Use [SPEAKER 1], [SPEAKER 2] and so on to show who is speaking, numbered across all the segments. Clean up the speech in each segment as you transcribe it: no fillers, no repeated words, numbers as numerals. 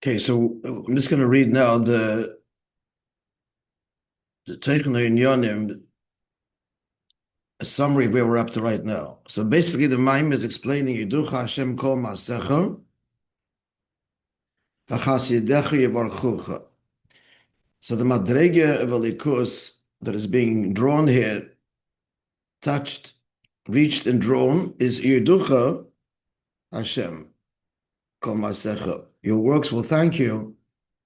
[SPEAKER 1] Okay, so I'm just going to read now the Teichner in Yonim, a summary of where we're up to right now. So basically, the Maim is explaining Yiducha Hashem Kol Maasecha V'Chasidecha Yivarchucha. So the Madrege of Alikus that is being drawn here, touched, reached, and drawn is Yiducha Hashem Kol Maasecha. Your works will thank you,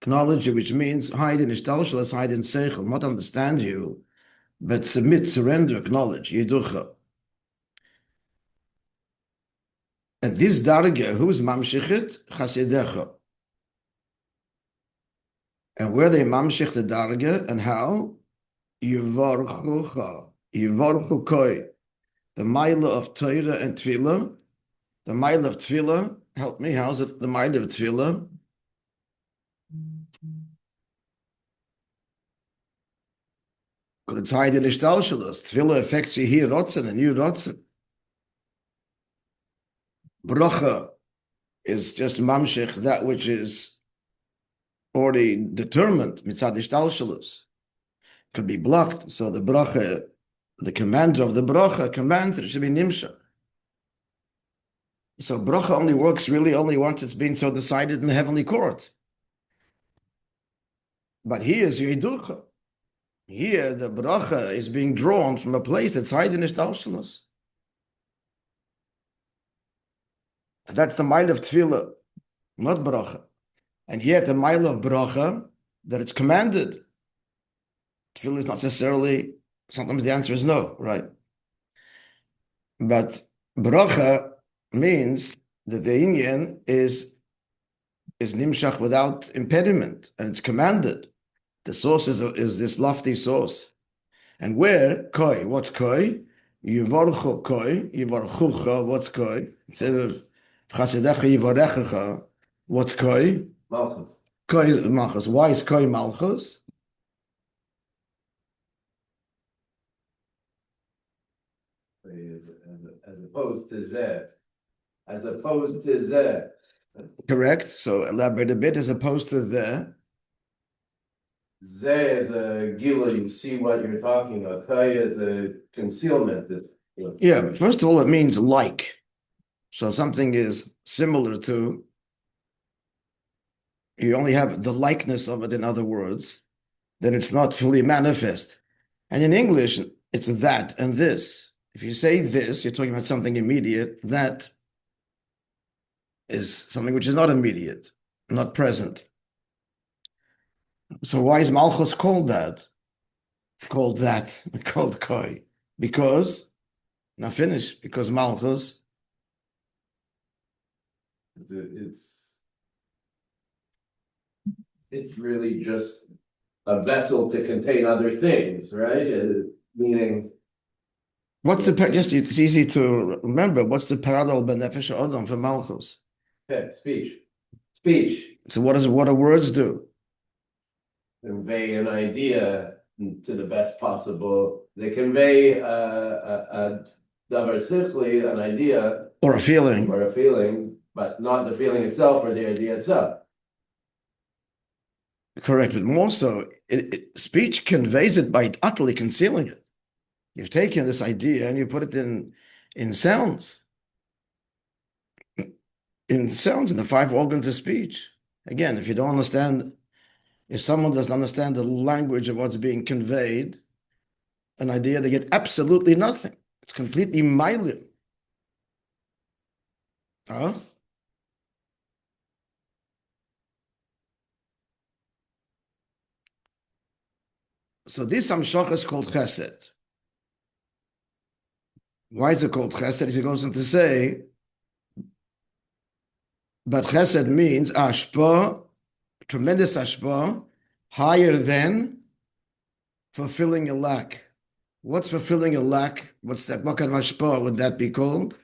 [SPEAKER 1] acknowledge you, which means hide in ishtalshalas, hide in seichel, not understand you, but submit, surrender, acknowledge, yiducha. And this darga, who is mamshichet? Chasidecha. And where they mamshich the darga, and how? Yivarchucha, yivarchu koi. The mila of Torah and Tefillah. The mila of Tefillah, help me, how's it the mila of Tefillah? Because it's hide in ishtalshalas. Tefillah affects you here, rotzen, and you rotzen. Bracha is just mamshich, that which is already determined, mitzad ishtalshalas. Could be blocked. So the bracha, the commander of the bracha, commander, it should be nimshach. So bracha only works really only once it's been so decided in the heavenly court. But here is yiducha. Here the bracha is being drawn from a place that's hidden in ishtalshalas. That's the mile of tefillah, not bracha. And yet the mile of bracha, that it's commanded. Tefillah is not necessarily, sometimes the answer is no, right? But bracha means that the inyan is nimshach without impediment, and it's commanded. The source is this lofty source. And where? Koi. What's koi? Yivarchu koi. Yivarchucha. What's koi? Instead of Chasidecha Yivarechecha, what's koi?
[SPEAKER 2] Malchus.
[SPEAKER 1] Koi is malchus. Why is koi malchus?
[SPEAKER 2] As opposed to zeh. As opposed to zeh.
[SPEAKER 1] Correct. So elaborate a bit. As opposed to the
[SPEAKER 2] Zeh is a gila, you see what you're talking about. Kai is a concealment.
[SPEAKER 1] Yeah. First of all, it means like. So something is similar to. You only have the likeness of it. In other words, then it's not fully manifest. And in English, it's that and this. If you say this, you're talking about something immediate. That is something which is not immediate, not present. So why is Malchus called that? Called Koi? Because, now finish, because Malchus.
[SPEAKER 2] It's really just a vessel to contain other things, right? Meaning.
[SPEAKER 1] It's easy to remember, what's the parallel benefesh Adam for Malchus?
[SPEAKER 2] Okay, speech. So
[SPEAKER 1] what do words do?
[SPEAKER 2] Convey an idea to the best possible. They convey a davar sichli, an idea.
[SPEAKER 1] Or a feeling.
[SPEAKER 2] But not the feeling itself or the idea itself.
[SPEAKER 1] Correct, but more so, speech conveys it by utterly concealing it. You've taken this idea and you put it in sounds. In sounds, in the five organs of speech. Again, if you don't understand, if someone doesn't understand the language of what's being conveyed, an idea, they get absolutely nothing. It's completely milim. Huh? So this Hamshach is called Chesed. Why is it called Chesed? He goes on to say, but Chesed means ashpa, tremendous ashpa, higher than fulfilling a lack. What's fulfilling a lack? What's that? What kind of ashpa would that be called?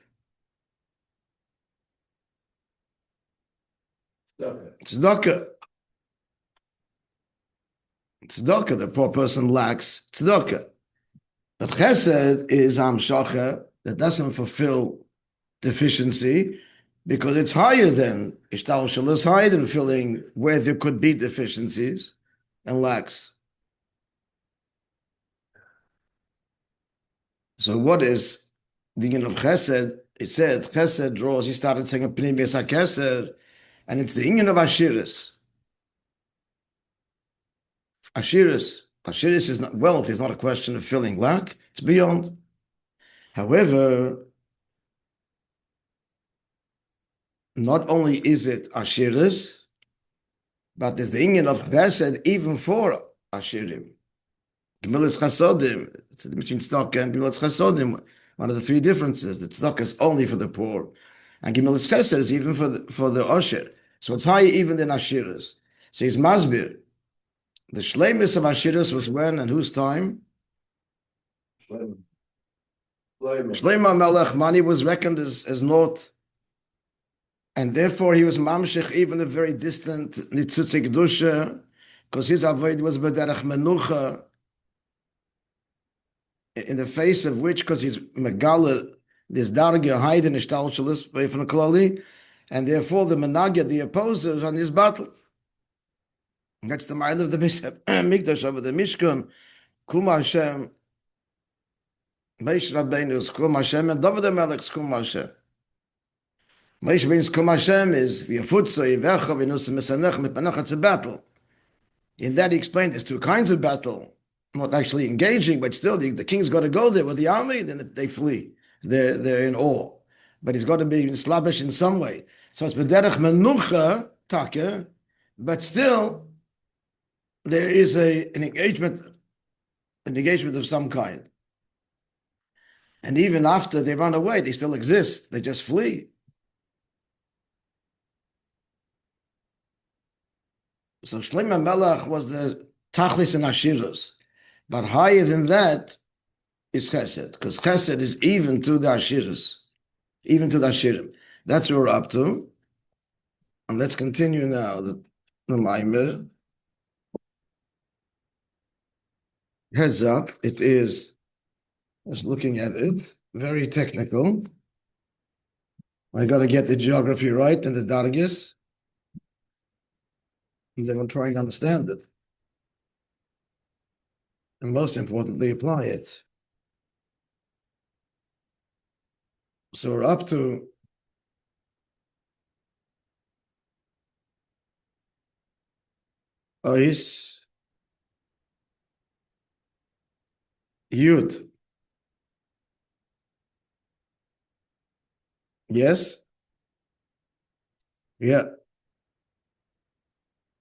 [SPEAKER 1] Tzedakah. Tzedakah, the poor person lacks tzedakah. But chesed is hamshacha that doesn't fulfill deficiency, because it's higher than Ishtalshal is higher than filling where there could be deficiencies and lacks. So what is the union of Chesed? It said Chesed draws. He started saying a Pnimius HaKesed, and it's the union of Ashiris. Ashiris is not wealth. Is not a question of filling lack. It's beyond. However, not only is it Ashiris, but there's the union of Chesed even for Ashirim. Gemilas Chasodim. It's between tzedakah and Gemilas Chasodim. One of the three differences. The tzedakah is only for the poor, and Gemilas Chesed is even for the Asher. So it's higher even than Ashiris. So he's Masbir. The Shleimus of Ashiris was when and whose time? Shleima Melech, money was reckoned as naught. And therefore he was Mamshech, even the very distant Nitzutzik Dusha, because his avoid was B'derech Menucha, in the face of which, because he's Megala, this Darga, Haid and Ishtalshalis, away from the Klali, and therefore the Menagya, the opposers on his battle. That's the mind of the Mikdash over the Mishkan, Kum Hashem, Moishe Rabbeinu's Kum Hashem, and David HaMelech's Kum Hashem. Moishe means Kum Hashem is V'yafutza, Yivecha, V'nusa Mesanech, Mitpanach, it's a battle. In that he explained there's two kinds of battle, not actually engaging, but still the king's got to go there with the army, then they flee. They're in awe. But he's got to be slavish in some way. So it's B'derech Menucha, Taka, but still there is an engagement of some kind. And even after they run away, they still exist. They just flee. So Shlomo Melech was the Tachlis and Ashiras. But higher than that is Chesed, because Chesed is even to the Ashiras, even to the Ashirim. That's what we're up to. And let's continue now. The Maimer. Heads up, it is, just looking at it, very technical. I got to get the geography right and the Dargis. And then I'm trying to understand it. And most importantly, apply it. So we're up to Ois Yud. Yes? Yeah.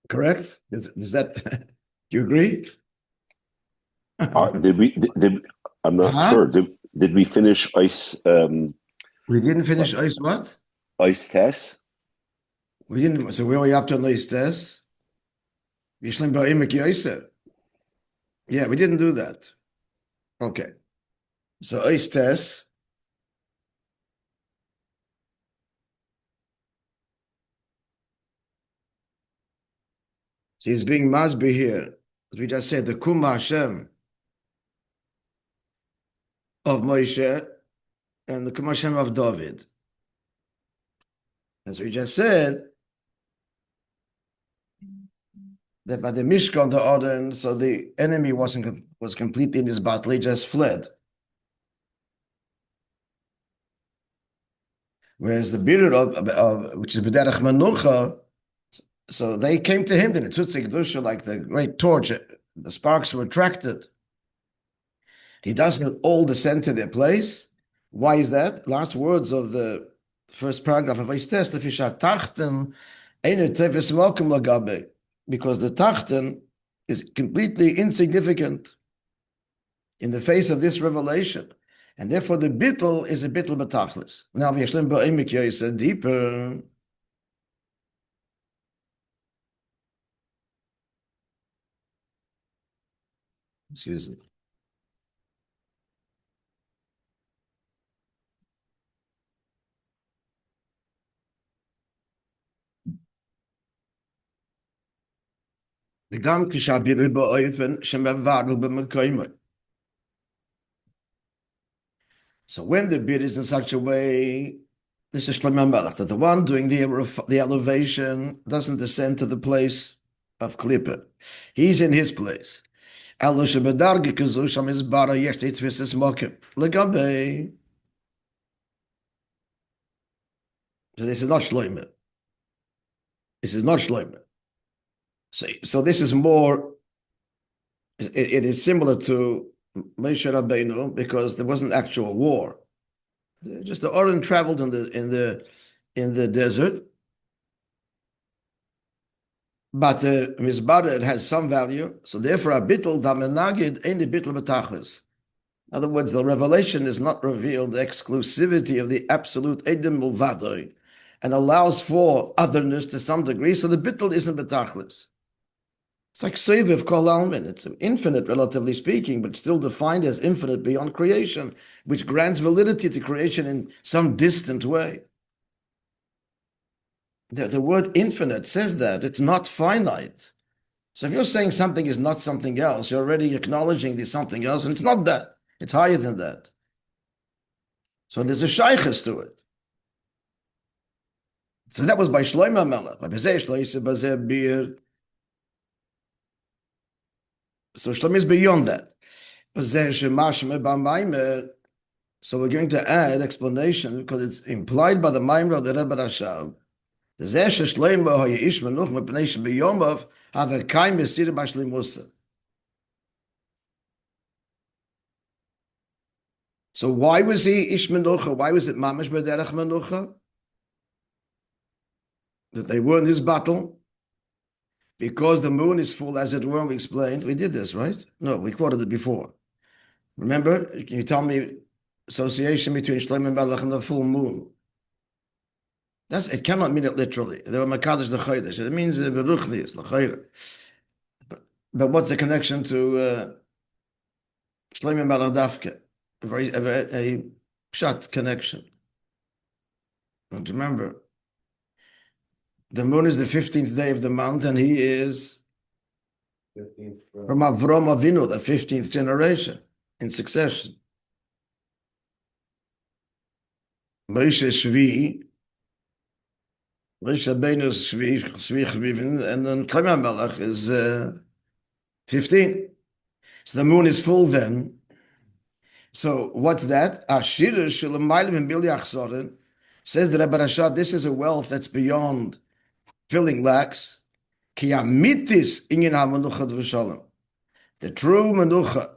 [SPEAKER 1] Correct? Is that, do you agree?
[SPEAKER 3] I'm not sure. Did we finish ice?
[SPEAKER 1] We didn't finish ice what?
[SPEAKER 3] Ice test?
[SPEAKER 1] We didn't. So we only up to ice test. Yeah, we didn't do that. Okay. So ice test. So he's being Masbi here. As we just said, the Kum Hashem of Moishe and the Kum Hashem of David. As we just said, that by the Mishkan, the Odin, so the enemy was completely in this battle, he just fled. Whereas the Birur of which is B'derech Menucha, so they came to him, the Nitzutzik Dusha, like the great torch, the sparks were attracted. He doesn't all descend to their place. Why is that? Last words of the first paragraph of Eis Test, because the Tachten is completely insignificant in the face of this revelation. And therefore the bittul is a bittul b'tachlis. Now, v'yashlim ba'imik yoseh, deeper. Excuse me. The gam kishabir ba'oifen shemevagel b'mekoyimah. So when the bid is in such a way This is Shlomo Melech, that the one doing the elevation doesn't descend to the place of Klippa. He's in his place. So this is not Shlomo. This is not Shlomo. So this is more, it is similar to Moishe Rabbeinu because there wasn't actual war. Just the Oren traveled in the desert, but the Mizbara, it has some value. So therefore, a bittul damenagid ain't a bittul betachlis. In other words, the revelation is not revealed the exclusivity of the absolute edim mulvadoi, and allows for otherness to some degree. So the bittul isn't betachlis. It's like Seviv Kol Almin. It's infinite, relatively speaking, but still defined as infinite beyond creation, which grants validity to creation in some distant way. The word infinite says that. It's not finite. So if you're saying something is not something else, you're already acknowledging there's something else, and it's not that. It's higher than that. So there's a shaykhus to it. So that was by Shlomo Melech. So Shlomo is beyond that. So we're going to add explanation because it's implied by the Maimra of the Rebbe Rashav. So why was he Ish Menucha? Why was it Mamash B'derech Menucha? That they were in this battle? Because the moon is full, as it were, we explained. We did this, right? No, we quoted it before. Remember? Can you tell me association between Shlomo Melech and the full moon? It cannot mean it literally. They were Makadosh L'Chodesh. It means Beruchnius, L'Chayre. But what's the connection to Shlomo Melech Dafke? A short connection. Don't remember. The moon is the 15th day of the month, and he is
[SPEAKER 2] 15th
[SPEAKER 1] from Avram Avinu, the 15th generation in succession. Moishe Shvi, Moishe Rabbeinu Shvi Chvivin, and then Shlomo Melech is 15. So the moon is full then. So what's that? Ashira Shulamaylim and Bili Achsorin says the Rebbe Rashad, this is a wealth that's beyond filling lacks. Ki amitis inyan ha-menucha d'v'shalom. The true menucha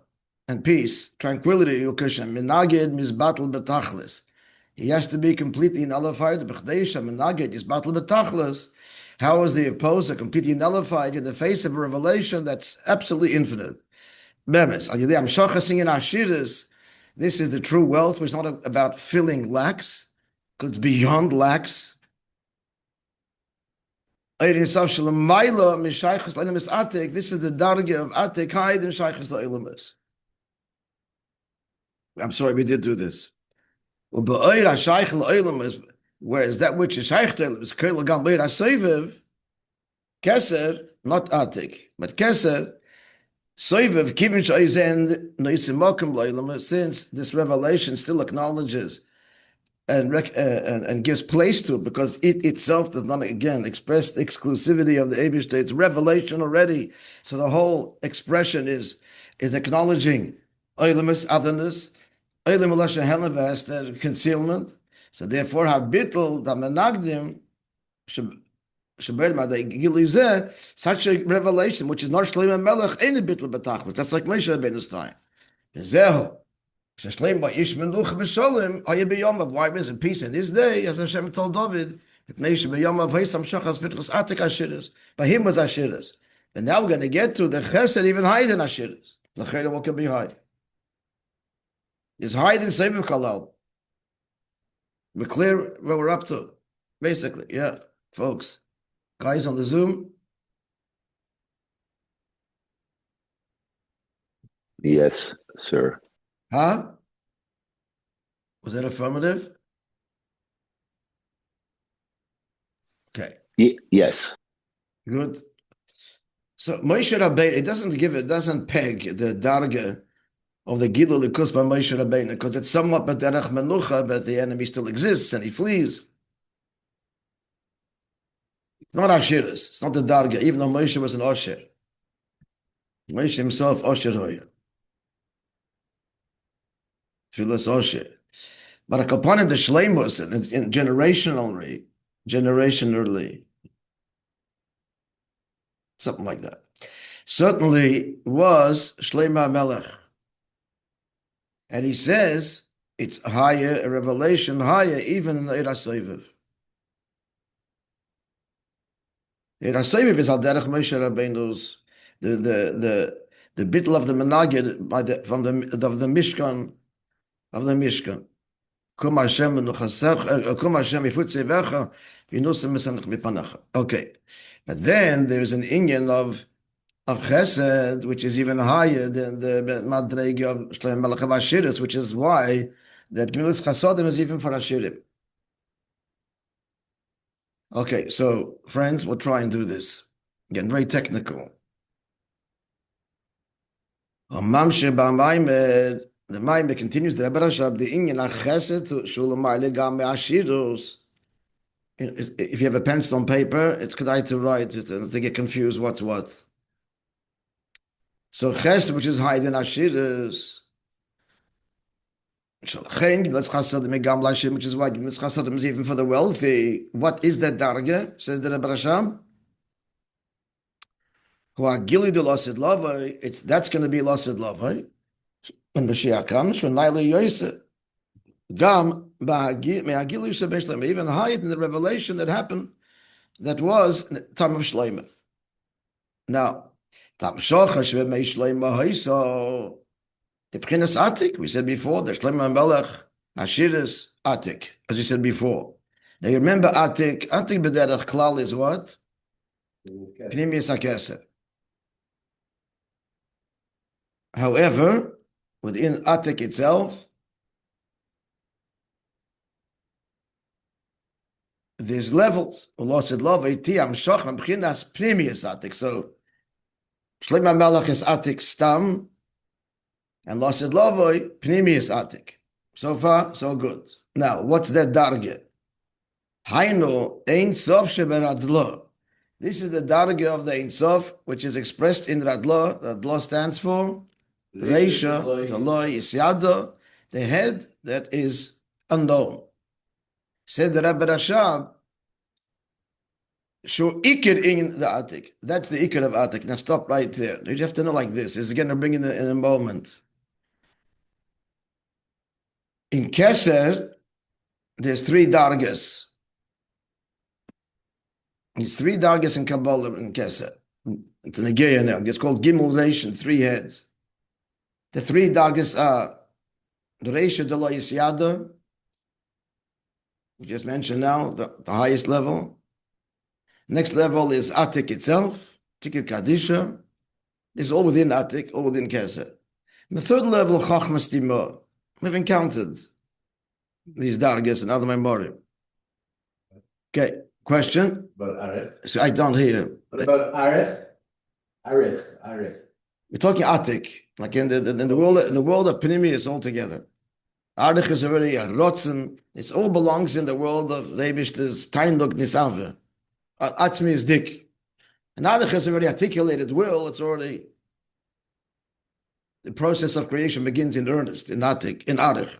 [SPEAKER 1] and peace, tranquility, ukashem, minagid mizbatel betachlis. He has to be completely nullified. B'chdeisha minagid mizbatel betachlis. How is the opposer completely nullified in the face of a revelation that's absolutely infinite? Bemes, al yedei amshachas inyan ashiris. This is the true wealth, which is not about filling lacks, because it's beyond lacks. This is the darga of Atek Haid and Shaykhus La'ilamis. I'm sorry, we did do this. Whereas that which is Shaykh La'ilamis, Keil Gam Beir HaSeviv, Keser, not Atek, but Keser, Seviv, Kivin Shayzen, Noisim Malkum La'ilamis, since this revelation still acknowledges and gives place to it, because it itself does not, again, express the exclusivity of the Eibush State. It's revelation already. So the whole expression is acknowledging Oilimus, otherness, Oilim Elasha Helavas, the concealment. So therefore, Habitl, the Menagdim, such a revelation, which is not Shlomo Melech, ain't a Bitl B'tachlis. That's like Moishe Rabbeinu's time. Zehu. Why was it peace in this day? As Hashem told David, by him was Ashiras. And now we're going to get to the Chesed even higher than Ashiras. The Chesed, what can be high? It's higher than Seviv Kalal. We're clear where we're up to. Basically, yeah, folks. Guys on the Zoom?
[SPEAKER 3] Yes, sir.
[SPEAKER 1] Huh? Was that affirmative? Okay.
[SPEAKER 3] Yes.
[SPEAKER 1] Good. So Moishe Rabbeinu, it doesn't peg the darga of the Gilul Likus by Moishe Rabbeinu, because it's somewhat B'derech Menucha, but the enemy still exists and he flees. It's not Ashiris. It's not the Darga, even though Moishe was an Osher. Moishe himself, Osher Hoya. Filas Osher. But a Kapanim, the Shleimus, in generationally, something like that, certainly was Shleima Melech. And he says it's higher, a revelation higher, even in the Eira Soviv. Eira Soviv is Al Derech Moshe Rabbeinu's, the bittul of the Menagid from the Mishkan, of the Mishkan. Okay, but then there is an inyan of Chesed, which is even higher than the Madregi of Shlomo Melech of Ashiris, which is why that Gemilas Chasodim is even for Ashirim. Okay, so friends, we'll try and do this. Again, very technical. The Maimer continues, the Rebbe Rashab, the inyan Chesed to Shulam Ma'ale Gam Ashiros. If you have a pencil and paper, it's good to write it and to get confused what's what. So Chesed, which is higher than Ashiris, which is why Gemilas Chasodim is even for the wealthy. What is that darga? Says the Rebbe Rashab. That's going to be Lasid Lavai. When Mashiach comes, when Naila Yosef. Gam even higher than the revelation that happened, that was in the time of Shlomo. Now, Tam Shochash v'mei Shlomo Hoiso, the B'chinas Atik, we said before, the Shlomo Melech, Ashiris, Atik, as we said before. Now you remember Atik b'derech klal is what? Pnimius HaKeser. However, within Atik itself, there's levels. So Shlomo Melech is Atik Stam, and Lasid Lavoi, Pnimius Atik. So far, so good. Now, what's that darge? Hainu Ein Sof Sheberadlo. This is the darge of the Ein Sof, which is expressed in Radlo. Radlo stands for Reisha, the Loi Isyado, the head that is unknown. Said the Rabbi Rashab, Shu Ikir in the Atik. That's the Ikir of Atik. Now stop right there. You have to know like this. It's going to bring in a moment. In Keser, there's three dargas. There's three dargas in Kabbalah in Keser. It's an Ageya now. It's called Gimel Reish, three heads. The three dargas are the Reisha de la Yisyada, we just mentioned now, the highest level. Next level is Atik itself, Tikir Kadisha. This is all within Atik, all within Keser. And the third level, Chachmas Timor. We've encountered these dargas and other memory. Okay, question?
[SPEAKER 2] About Arif?
[SPEAKER 1] So I don't hear.
[SPEAKER 2] What about Arif? Arif.
[SPEAKER 1] We're talking Atik, like in the world of Pnimius altogether. Arich is already a Rotzen. It all belongs in the world of Leibishter's Tainuk Nisave. Atzmi is Dik. And Arich is already articulated will. It's already, the process of creation begins in earnest, in Atik, in Arich.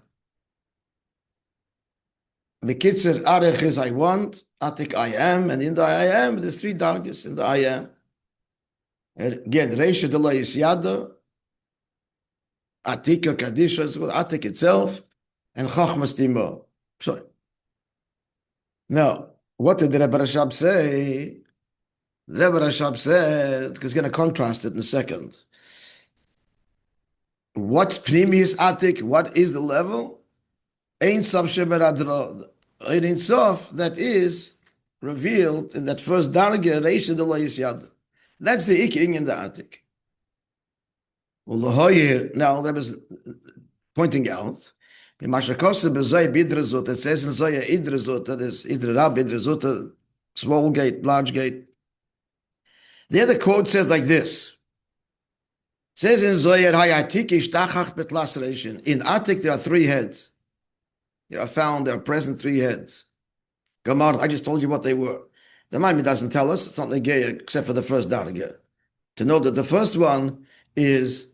[SPEAKER 1] Bekitzer, Arich is I want, Atik I am, and in the I am, there's three dargis in the I am. And again, Reisha de la Yisyada, Atika Kadisha, Atik itself, and Chachmas Timo. So, now, what did the Rebbe Rashab say? The Rebbe Rashab said, because he's going to contrast it in a second. What's Pnimius Atik? What is the level? Ein Sof Sheberadro. Ein Sof, that is revealed in that first Darge, Reisha de la Yisyada. That's the Iking in the Atik. Well, now the Rebbe is pointing out, it says in Zoya Idrazut, that is Idra Rab, Idrazut, small gate, large gate. The other quote says like this. It says in Zoya Hayatik Ishtachach Betlas Reishin. In Atik there are three heads. There are present three heads. Gamar, I just told you what they were. The Maimon doesn't tell us, it's not Negeya except for the first Darga. To know that the first one is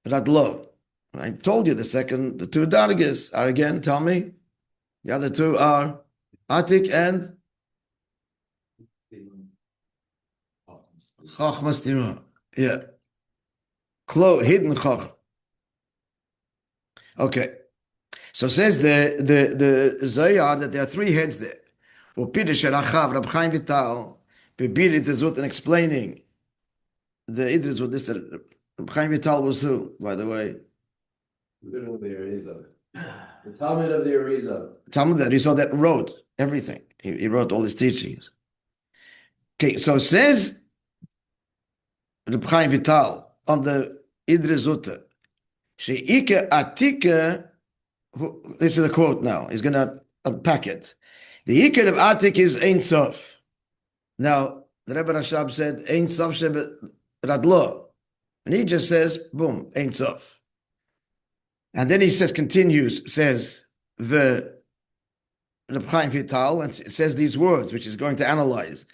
[SPEAKER 1] Radlo. I told you the two Dargas are again, tell me. The other two are Atik and Chachmas Tima. Yeah. Hidden Chach. Okay. So says the Zayar that there are three heads there. Upidish Rachav, Rab Chaim Vital, Bebir Itzazut, and explaining the Idrizut. This Rab Chaim Vital was who, by the way?
[SPEAKER 2] The Talmud of the Arizal.
[SPEAKER 1] Talmud that he saw that wrote everything. He wrote all his teachings. Okay, so says Reb Chaim Vital on the Idrizut, She'ike Atika, this is a quote now, he's going to unpack it. The Iker of Atik is Ein Sof. Now, the Rebbe Rashab said, Ein Sof Shebe Radlo. And he just says, boom, Ein Sof. And then he says the Reb Chaim Vital, and it says these words, which is going to analyze.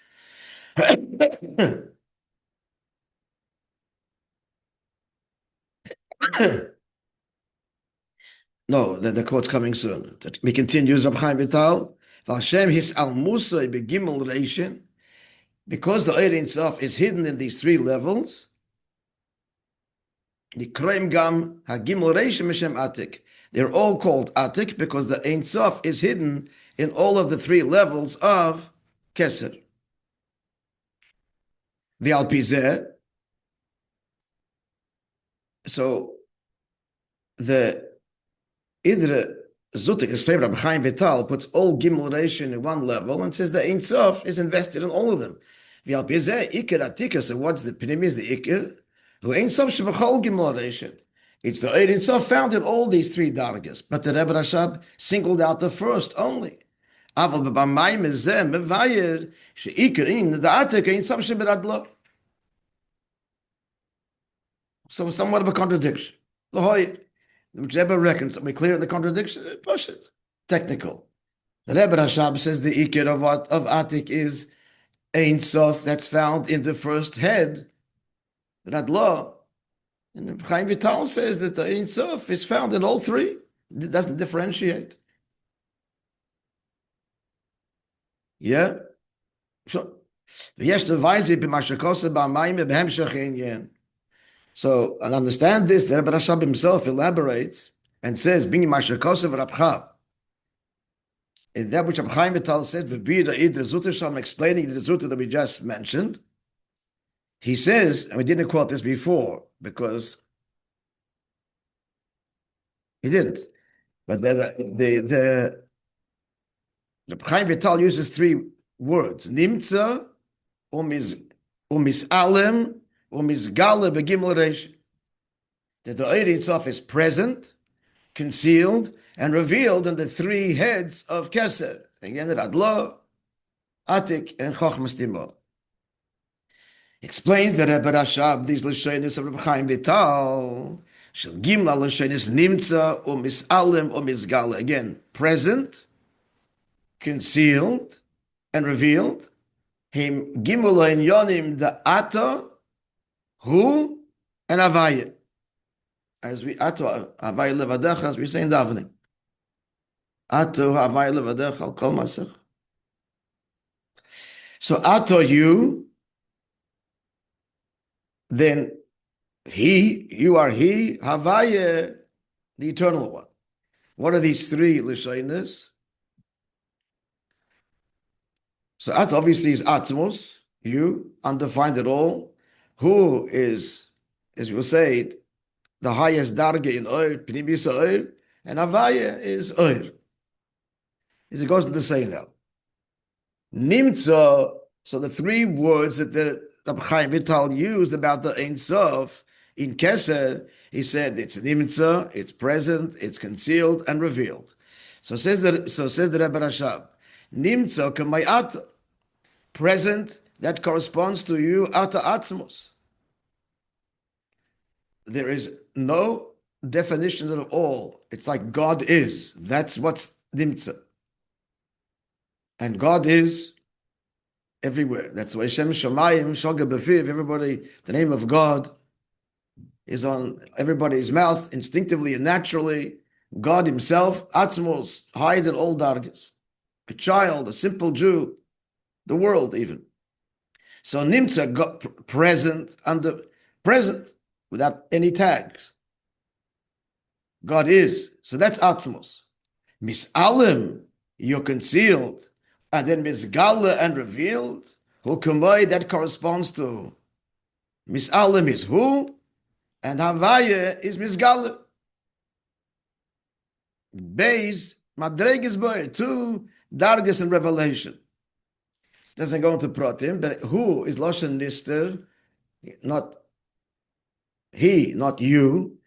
[SPEAKER 1] No, the quote's coming soon. We continues Reb Chaim Vital. Vashem his al Musa begimel reishin, because the Ein Sof is hidden in these three levels. The Kroim Gam Hagimel Reishim Mishem Atik. They're all called Atik because the Ein Sof is hidden in all of the three levels of Keser. The Alpizeh. So the Idre Zutik, explained Rabbi Chaim Vital, puts all Gimel Reishim in one level and says the Ein Sof is invested in all of them. The Alpizeh Iker Atika. So what's the Pnimis, the Iker? It's the Ein Sof found in all these three dargas, but the Rebbe Rashab singled out the first only. So somewhat of a contradiction. Which Rebbe reckons, are we clear in the contradiction? Push it. Technical. The Rebbe Rashab says the Iker of Atik is Ein Sof that's found in the first head. Radlo, and Chaim Vital says that the Ein Sof is found in all three. It doesn't differentiate. Yeah? So, so, and understand this, the Rebbe Rashab himself elaborates and says, Bini Mashakosev Rabcha. In that which Chaim Vital says, I'm explaining the Zuta that we just mentioned. He says, and we didn't quote this before because he didn't, but the Chaim Vital uses three words: Nimtza, Umisalem, Umisgale begimel reish. That the Ein Sof is present, concealed, and revealed in the three heads of Keser. Again, the Adlo, Atik, and Chochmas Timo. Explains that Rebbe Rashab, these Lashonis of Reb Chaim Vital, Shel Gimla Lashonis Nimtza, Umisalem, Umisgale. Again, present, concealed, and revealed. Him Gimula in Yonim, the Ata, Hu, and Avaya. As we, Ato, Avaya Levadecha, as we say in davening. Ato, Avaya Levadecha, Al Kol Masech. So Ato, you, then you are he, Havaya, the eternal one. What are these three Lishonis? So At obviously is Atzmos, you, undefined at all. Who is, as we will say, the highest Darga in Oir, Pnimis Oir, and Havaya is Oir. As it goes into saying now. Nimtza, so the three words that the Rabbi Chaim Vital used about the Ein Sof in Keser, he said it's Nimtza, it's present, it's concealed and revealed. So says the Rebbe Rashab, Nimtza k'may ata, present, that corresponds to you ata atzmos. There is no definition at all. It's like God is. That's what's Nimtza. And God is everywhere. That's why Shem Shamayim, Shoga Befiv, everybody, the name of God is on everybody's mouth, instinctively and naturally. God himself, Atzmos, higher than all dargas. A child, a simple Jew, the world even. So Nimtza got present, without any tags. God is. So that's Atzmos. Misalim, you're concealed. And then Misgala and revealed. Hukumai, that corresponds to Misalim is who? And Havaya is Misgala. Beis, Madreges Boyer, 2 Dargas and Revelation. Doesn't go into Pratim, but who is Loshen Nister, not he, not you,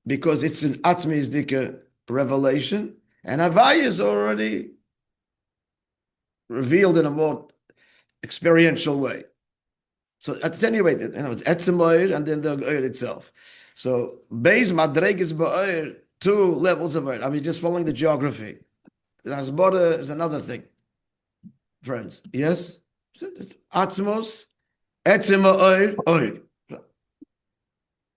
[SPEAKER 1] because it's an Atmi's Dika revelation, and Havaya is already revealed in a more experiential way. So at any rate, it's Etzem Oyer and then the Oyer itself. So Beis Madreges Boyer, 2 levels of Oyer. I mean, just following the geography. The Hasbara is another thing, friends. Yes? Atzmos, Etzem Oyer, Oyer.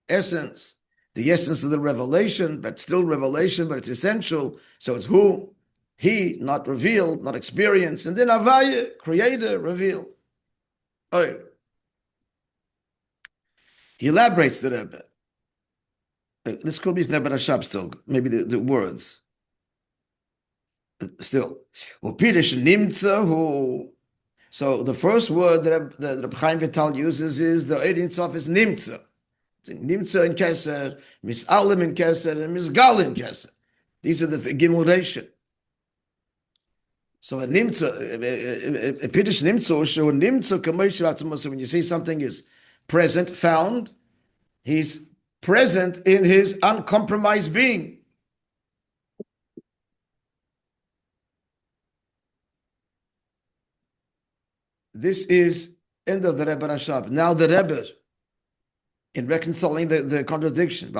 [SPEAKER 1] Essence. The essence of the revelation, but still revelation, but it's essential. So it's who, he, not revealed, not experienced. And then Havaya, creator, revealed. Oyer. He elaborates the Rebbe. This could be Rebbe Rashab still, maybe the words. But still. Upidish nimtza hu. So the first word that Reb Chaim Vital uses is the Ein Sof is nimtza. Nimtza in Keser, Misalim in Keser, and Misgal in Keser. These are the Gimulation. So a nimtza, a Pidish nimtza, or nimtza kamosh atzmos. So when you see something is present, found, he's present in his uncompromised being. This is end of the Rebbe Rashab. Now the Rebbe, in reconciling the contradiction,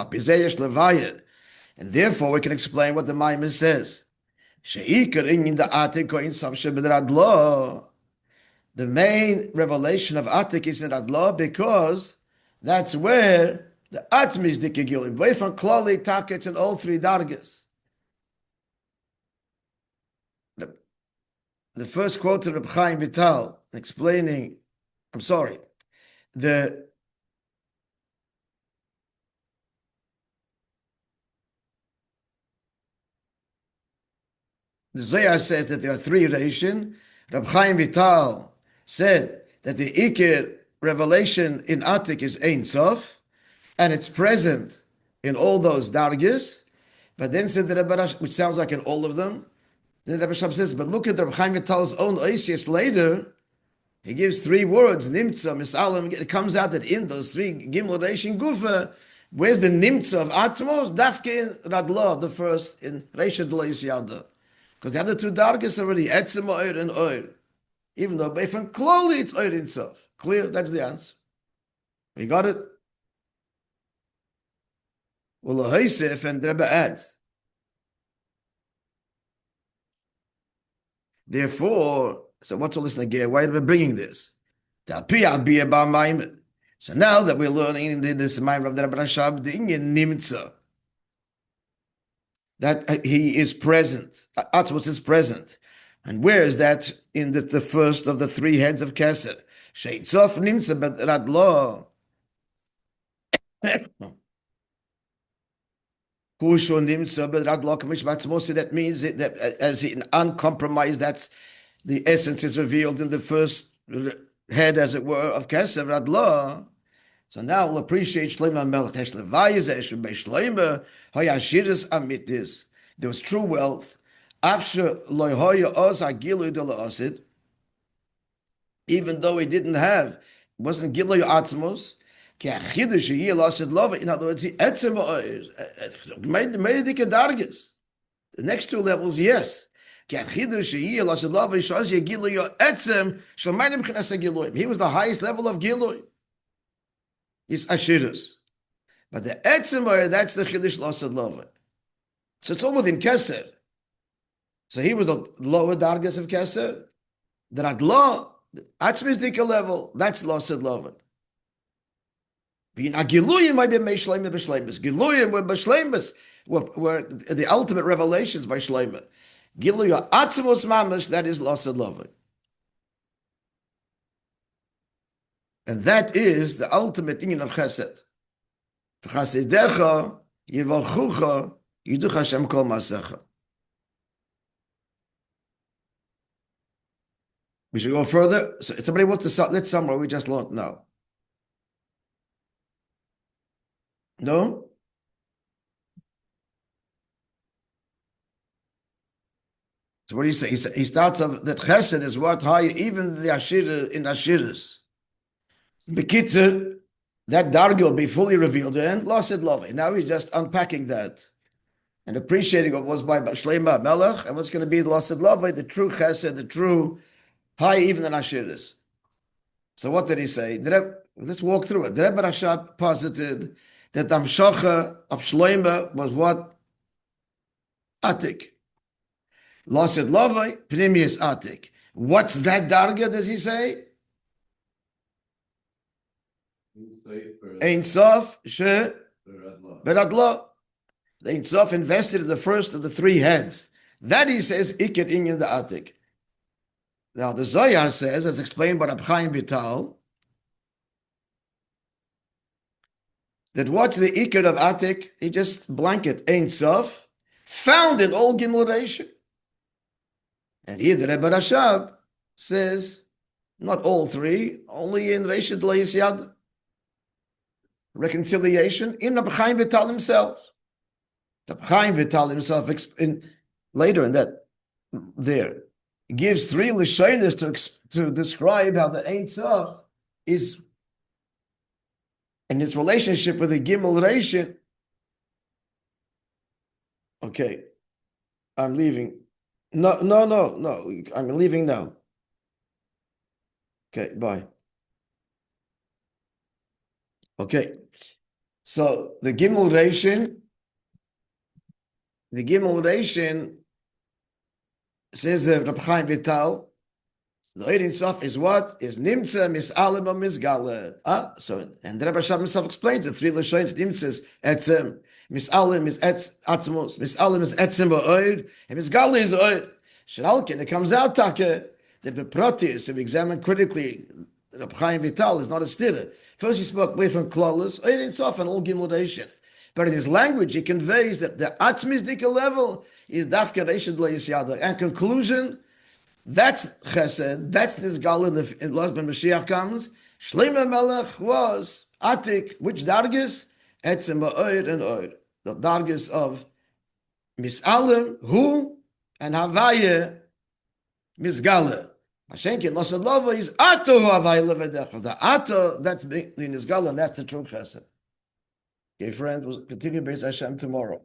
[SPEAKER 1] and therefore we can explain what the Maimon says. The main revelation of Atik is in Adlo because that's where the Atmi is the Kegil. Away from Klali, Takets, and all 3 Dargas. The first quote of Reb Chaim Vital explaining, the Zohar says that there are 3 Reishin. Reb Chaim Vital said that the Iker revelation in Atik is Ein Sof, and it's present in all those dargis. But then said the Rebbe Rashab, which sounds like in all of them. Then the Rebbe Rashab says, but look at Reb Chaim Vital's own Oisius later. He gives 3 words, Nimtza, Misalim. It comes out that in those 3 Gimel Reishin Gufa, where's the Nimtza of Atzmos? Dafke in Radla, the first, in Reisha D'Lois Yada. Because the other 2 dargis already, Etzem Oyer and Oyer. Even though from Kloli it's Oyer itself. Clear? That's the answer. We got it? Well, Haisef and Rebbe adds. Therefore, so what's all this again? Why are we bringing this? So now that we're learning this Maimon of the Rebbe Rashab, the Inyan Nimtza, that he is present. Atzmos is present. And where is that in the first of the 3 heads of Keser? Shein Sof Nimtza but Radlo. Kusho Nimtza but Radlo Kamish Batzmosi. That means that as in uncompromised, that's the essence is revealed in the first head, as it were, of Keser Radlo. So now we'll appreciate Shlomo Melech. There was true wealth. Even though he didn't have, wasn't Giloy Atzmos. In other words, he made the Kedargis. The next 2 levels, yes. He was the highest level of Giloy. Is Ashirus. But the Etzemer, that's the Chiddush Lasad Lova. So it's all within Keser. So he was a lower Dargas of Keser. The Radla Atzmizdika level, that's Lasid Loven. Giluyim might be Meishleima B'Shleimus. Giluyim were B'Shleimus, were the ultimate revelations by Shleima. Giluya Atzmos Mamash, that is Lasid Loven. And that is the ultimate union of Chesed. V'chasedecha yivalchucha yiduch Hashem kol masecha. We should go further. So somebody wants to let's summarize. We just learned now. No? So what do you say? He starts off that Chesed is what high, even the Ashira in Ashiras. Bekitzer, that Dargil will be fully revealed and Lasid Love. Now he's just unpacking that and appreciating what was by Shleima Melech and what's going to be the Lasid Love, the true Chesed, the true high, even in Ashiras. So what did he say? Let's walk through it. The Rebbe Rashab posited that the Amshacha of Shleima was what? Atik. Lasid Love, Pnimius Atik. What's that Darga, does he say? Ein Sof She Beradla. The Ein Sof invested in the first of the three heads. That he says Iket Inyan the Atik. Now the Zohar says, as explained by Rabbi Chaim Vital, that what's the Iket of Atik? He just blanket Ein Sof, found in all Gimel. And here the Rebbe Rashab says, not all three, only in Reishit Leis Yad. Reconciliation in Rabbi Chaim Vital himself. Rabbi Chaim Vital himself, later in that, there, gives three Lashonos to describe how the Ein Sof is in its relationship with the Gimel Reishit. Okay, I'm leaving. No, I'm leaving now. Okay, bye. Okay, so the Gimel Reishit says that Rabbi Chaim Vital, the Ein Sof is what? Is Nimtza, Mis'alim, or Misgala. So, and the Rebbe Rashab himself explains the three Lashonos. Nimtza is Etzem, Mis'alim is Atzmos, Mis'alim is Etzem O'od, and Misgala is O'od. Shalken, it comes out, Taka, that the Protis, if we examine critically, Rabbi Chaim Vital is not a stira. First he spoke away from Klolos, Ein Sof and all Gimel Reishit. But in his language, he conveys that the Atzmizdika level is Dafka Reishit Leis Yada. And conclusion, that's Chesed, that's this Gal in Los Ben Mashiach comes. Shleima Melech was Atik, which Dargis? Etzem O'od and O'od. The Dargis of Mis'alim, Hu, and Havaya, Misgala. Hashenkin Lasid Lava is Ato Havaya Levedecha. The Ato, that's in Misgala, and that's the true Chesed. Okay, friends, we'll continue Beis Hashem tomorrow.